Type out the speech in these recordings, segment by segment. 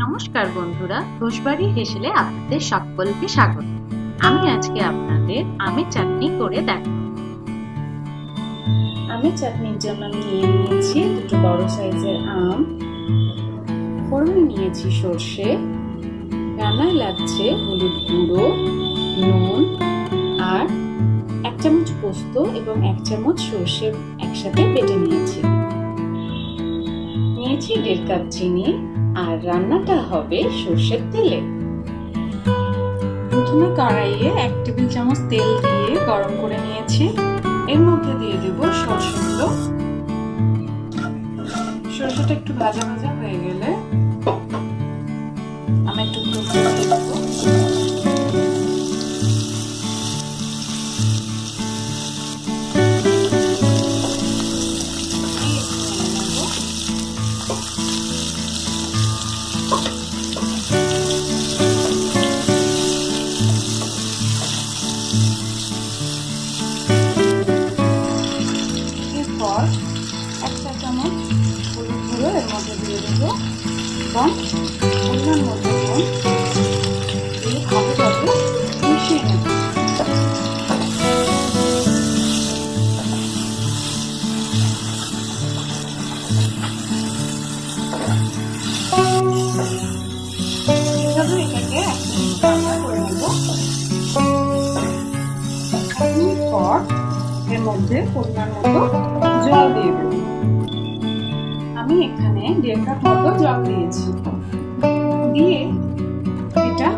নমস্কার বন্ধুরা, ঘোষ বাড়ির হেসেলে আপনাদের সকলকে স্বাগত। আমি আজকে আপনাদের আমের চাটনি করে দেখাবো। আমের চাটনির জন্য আমি নিয়েছি দুটো বড় সাইজের আম, ফোড়নে নিয়েছি সর্ষে, রান্নায় লাগছে হলুদ গুঁড়ো, নুন আর 1 চামচ পোস্ত এবং 1 চামচ সর্ষে একসাথে বেটে নিয়েছি। 1.5 কাপ চিনি আর রান্নাটা হবে সর্ষের তেলে। প্রথমে কড়াইয়ে 1 টেবিল চামচ তেল দিয়ে গরম করে নিয়েছি। এর মধ্যে দিয়ে দেব সরষেগুলো। সরষেটা একটু ভাজা ভাজা হয়ে গেলে আমি একটু দিয়ে দেবো। এরপর 1 চা চামচ হলুদ গুঁড়ো এর মধ্যে দিয়ে দেবো এবং পরিমাণ মতো নুন দিয়ে ভালোভাবে মিশিয়ে নেব। এভাবে এটাকে 1 মিনিট রান্না করে নেব। 1 মিনিট পর এর মধ্যে পরিমাণ মতো জল দিয়ে দেব। আমি এখানে 1.5 কাপ মতো জল দিয়েছি। দিয়ে এটা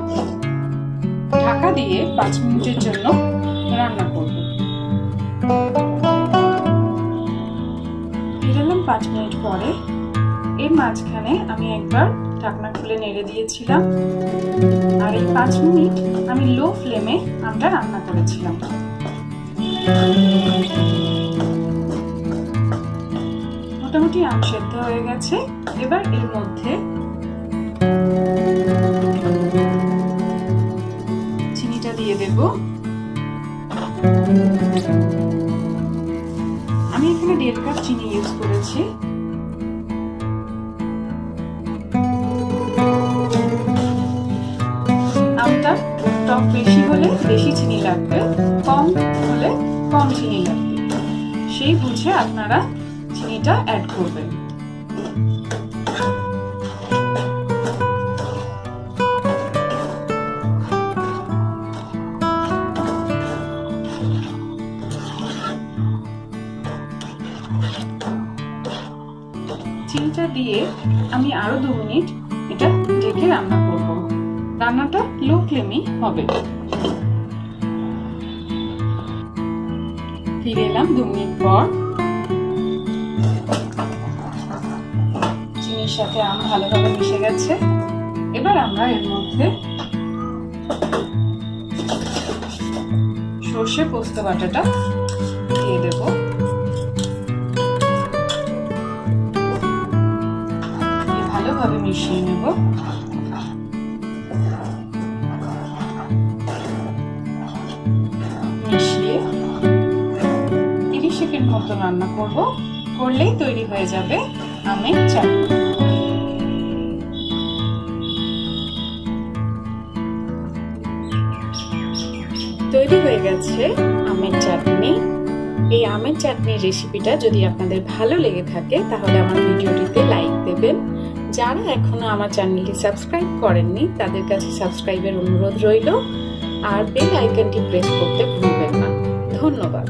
ঢাকা দিয়ে 5 মিনিটের জন্য রান্না করব। ফিরলাম 5 মিনিট পরে। এর মাঝখানে আমি একবার ঢাকনা খুলে নেড়ে দিয়েছিলাম আর এই 5 মিনিট আমি লো ফ্লেমে আমরা রান্না করেছিলাম। মোটামুটি আম সেদ্ধ হয়ে গেছে। এবার এর মধ্যে চিনিটা দিয়ে দেব। আমি এখানে 1.5 কাপ চিনি ইউজ করেছি। আমটা টক বেশি হলে বেশি চিনি লাগবে, কম হলে কম চিনি লাগবে, সেই বুঝে আপনারা চিনিটা অ্যাড করবেন। চিনিটা দিয়ে আমি আরো 2 মিনিট এটা ঢেকে রান্না করব। রান্নাটা লো ফ্লেমেই হবে। ফিরে এলাম 2 মিনিট পর। চিনির সাথে আম ভালোভাবে মিশে গেছে। এবার আমরা এর মধ্যে সর্ষে পোস্ত বাটাটা দিয়ে দেব। ভালোভাবে মিশিয়ে নেব। মিশিয়ে 30 সেকেন্ড মতো রান্না করব। করলেই তৈরি হয়ে যাবে আমের চাটনি। তৈরি হয়ে গেছে আমের চাটনি। এই আমের চাটনির রেসিপিটা যদি আপনাদের ভালো লেগে থাকে তাহলে আমার ভিডিওটিতে লাইক দেবেন। যারা এখনো আমার চ্যানেলটি সাবস্ক্রাইব করেননি তাদের কাছে সাবস্ক্রাইবের অনুরোধ রইল আর বেল আইকনটি প্রেস করতে ভুলবেন না। ধন্যবাদ।